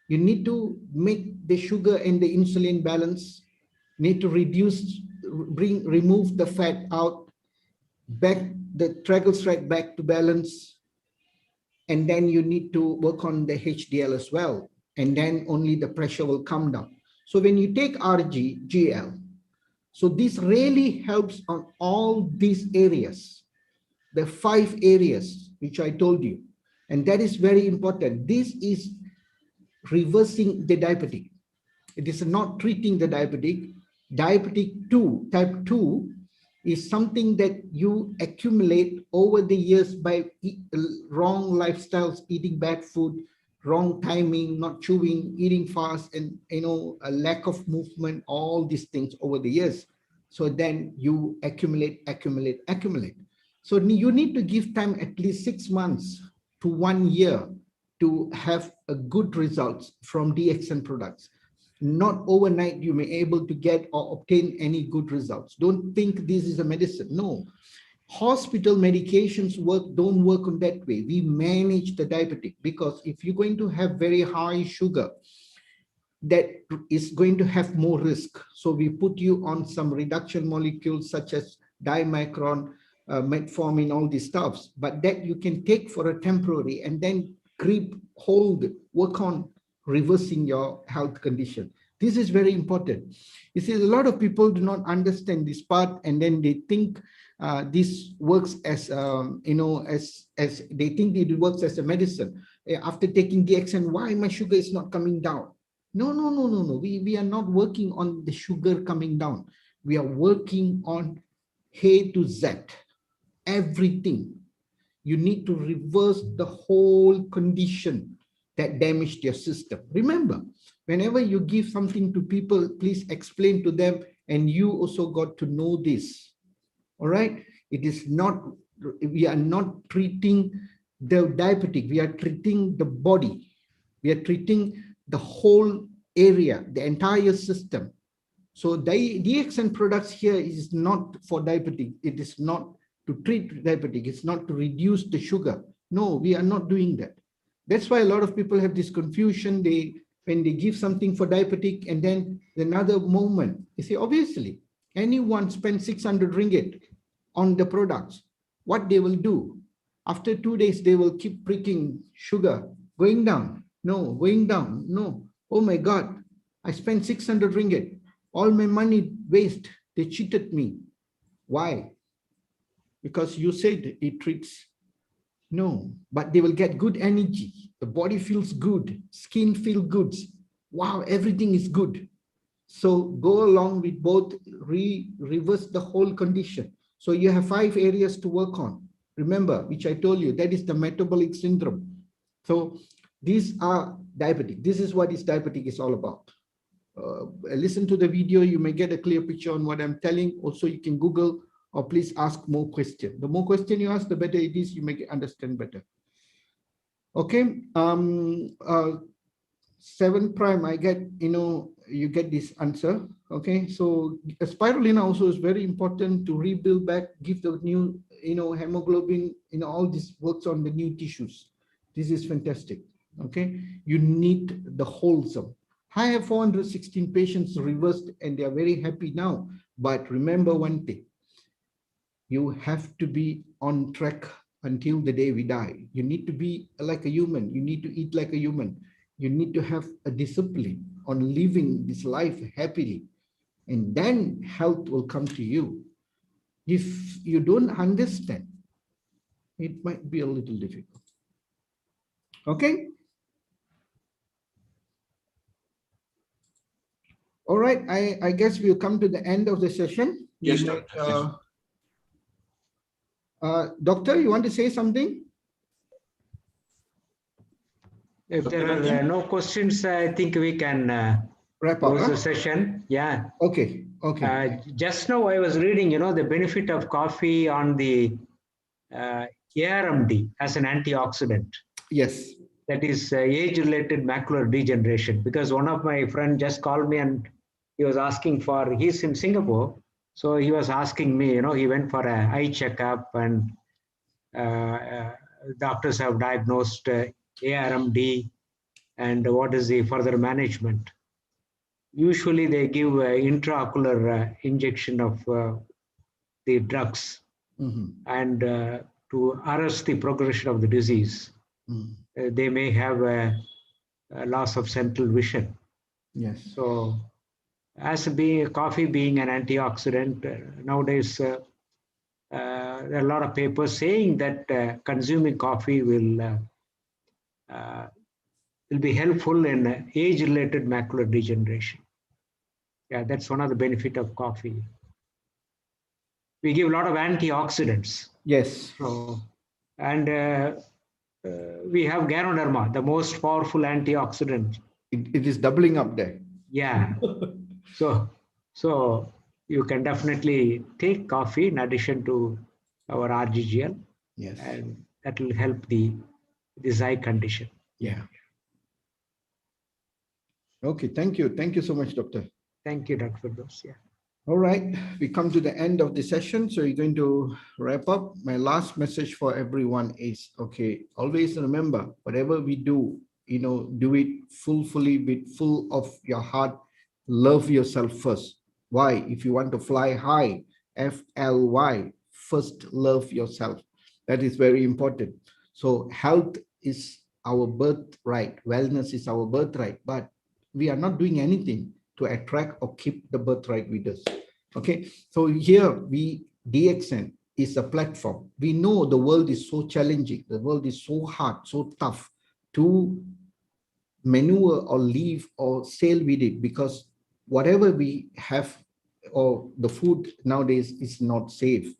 You need to make the sugar and the insulin balance, need to remove the fat out, back the triglyceride back to balance, and then you need to work on the HDL as well, and then only the pressure will come down. So when you take RGL, so this really helps on all these areas, the 5 areas which I told you, and that is very important. This is reversing the diabetic. It is not treating the diabetic. Diabetic 2, type 2, is something that you accumulate over the years by wrong lifestyles, eating bad food, wrong timing, not chewing, eating fast, and a lack of movement, all these things over the years. So then you accumulate. So you need to give time at least 6 months to 1 year to have a good results from DXN products. Not overnight you may able to get or obtain any good results. Don't think this is a medicine. No, hospital medications don't work on that way. We manage the diabetic, because if you're going to have very high sugar, that is going to have more risk. So we put you on some reduction molecules such as dimicron, metformin, all these stuffs, but that you can take for a temporary and then work on reversing your health condition. This is very important. You see, a lot of people do not understand this part, and then they think this works as as they think it works as a medicine. After taking DXN, why my sugar is not coming down? No. We are not working on the sugar coming down. We are working on A to Z, everything. You need to reverse the whole condition that damaged your system. Remember, whenever you give something to people, please explain to them, and you also got to know this. All right? It is not, we are not treating the diabetic, we are treating the body. We are treating the whole area, the entire system. So DXN products here is not for diabetic. It is not to treat diabetic. It's not to reduce the sugar. No, we are not doing that. That's why a lot of people have this confusion. When they give something for diabetic, and then another moment, you see, obviously, anyone spends 600 ringgit on the products, what they will do? After 2 days, they will keep pricking sugar, going down, no, going down, no. Oh my God, I spent 600 ringgit. All my money waste. They cheated me. Why? Because you said it treats. No, but they will get good energy. The body feels good. Skin feels good. Wow, everything is good. So go along with both, reverse the whole condition. So you have 5 areas to work on. Remember, which I told you, that is the metabolic syndrome. So these are diabetic. This is what diabetic is all about. Listen to the video, you may get a clear picture on what I'm telling. Also, you can Google, or please ask more questions. The more questions you ask, the better it is, you may understand better. Okay. 7 prime, I get, you get this answer. Okay. So spirulina also is very important to rebuild back, give the new, hemoglobin, all this works on the new tissues. This is fantastic. Okay. You need the wholesome. I have 416 patients reversed and they are very happy now. But remember one thing, you have to be on track until the day we die. You need to be like a human. You need to eat like a human. You need to have a discipline on living this life happily. And then health will come to you. If you don't understand, it might be a little difficult. Okay? All right. I guess we'll come to the end of the session. Yes, We doctor. Doctor, you want to say something? If there are no questions, I think we can Wrap up. close the session. Yeah. Okay. Okay. Just now I was reading, the benefit of coffee on the ARMD as an antioxidant. Yes. That is age-related macular degeneration. Because one of my friends just called me and he was asking for, he's in Singapore, so he was asking me, he went for an eye checkup and doctors have diagnosed ARMD and what is the further management. Usually they give intraocular injection of the drugs and to arrest the progression of the disease. They may have a loss of central vision. Yes. So as coffee being an antioxidant, nowadays there are a lot of papers saying that consuming coffee will be helpful in age-related macular degeneration. Yeah, that's one of the benefit of coffee. We give a lot of antioxidants. Yes. So, and we have Ganoderma, the most powerful antioxidant. It is doubling up there. Yeah. So you can definitely take coffee in addition to our RGGL. Yes. And that will help this eye condition. Yeah. Okay. Thank you. Thank you so much, Doctor. Thank you, Dr. Firdaus. Yeah. All right. We come to the end of the session. So you're going to wrap up. My last message for everyone is, okay, always remember, whatever we do, do it fully with full of your heart. Love yourself first. Why? If you want to fly high, FLY, first love yourself. That is very important. So health is our birthright. Wellness is our birthright, but we are not doing anything to attract or keep the birthright with us. Okay. So here DXN is a platform. We know the world is so challenging. The world is so hard, so tough to maneuver or live or sail with it, because whatever we have or the food nowadays is not safe.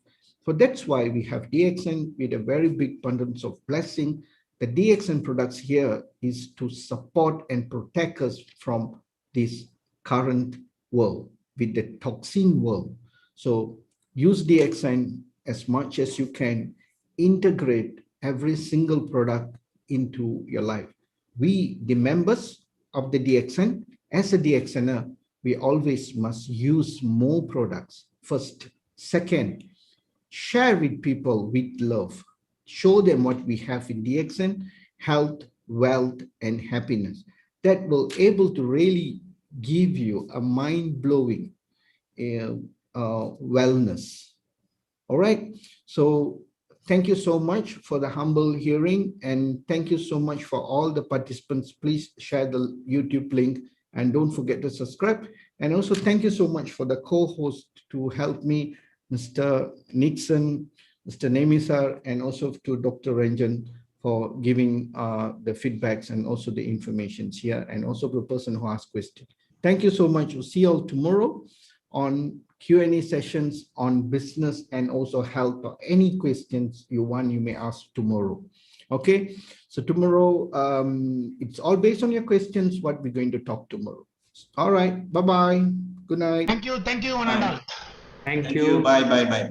So that's why we have DXN with a very big abundance of blessing. The DXN products here is to support and protect us from this current world with the toxin world. So use DXN as much as you can. Integrate every single product into your life. We, the members of the DXN, as a DXNer, we always must use more products. First. Second, share with people with love. Show them what we have in DXN, health, wealth, and happiness. That will able to really give you a mind-blowing wellness. All right. So thank you so much for the humble hearing, and thank you so much for all the participants. Please share the YouTube link and don't forget to subscribe. And also thank you so much for the co-host to help me, Mr. Nixon, Mr. Nemisar, and also to Dr. Ranjan for giving the feedbacks and also the informations here, and also the person who asked questions. Thank you so much. We'll see you all tomorrow on Q&A sessions on business and also health, or any questions you want, you may ask tomorrow. Okay, so tomorrow, it's all based on your questions, what we're going to talk tomorrow. All right, bye-bye. Good night. Thank you, one and all. Thank you. Bye.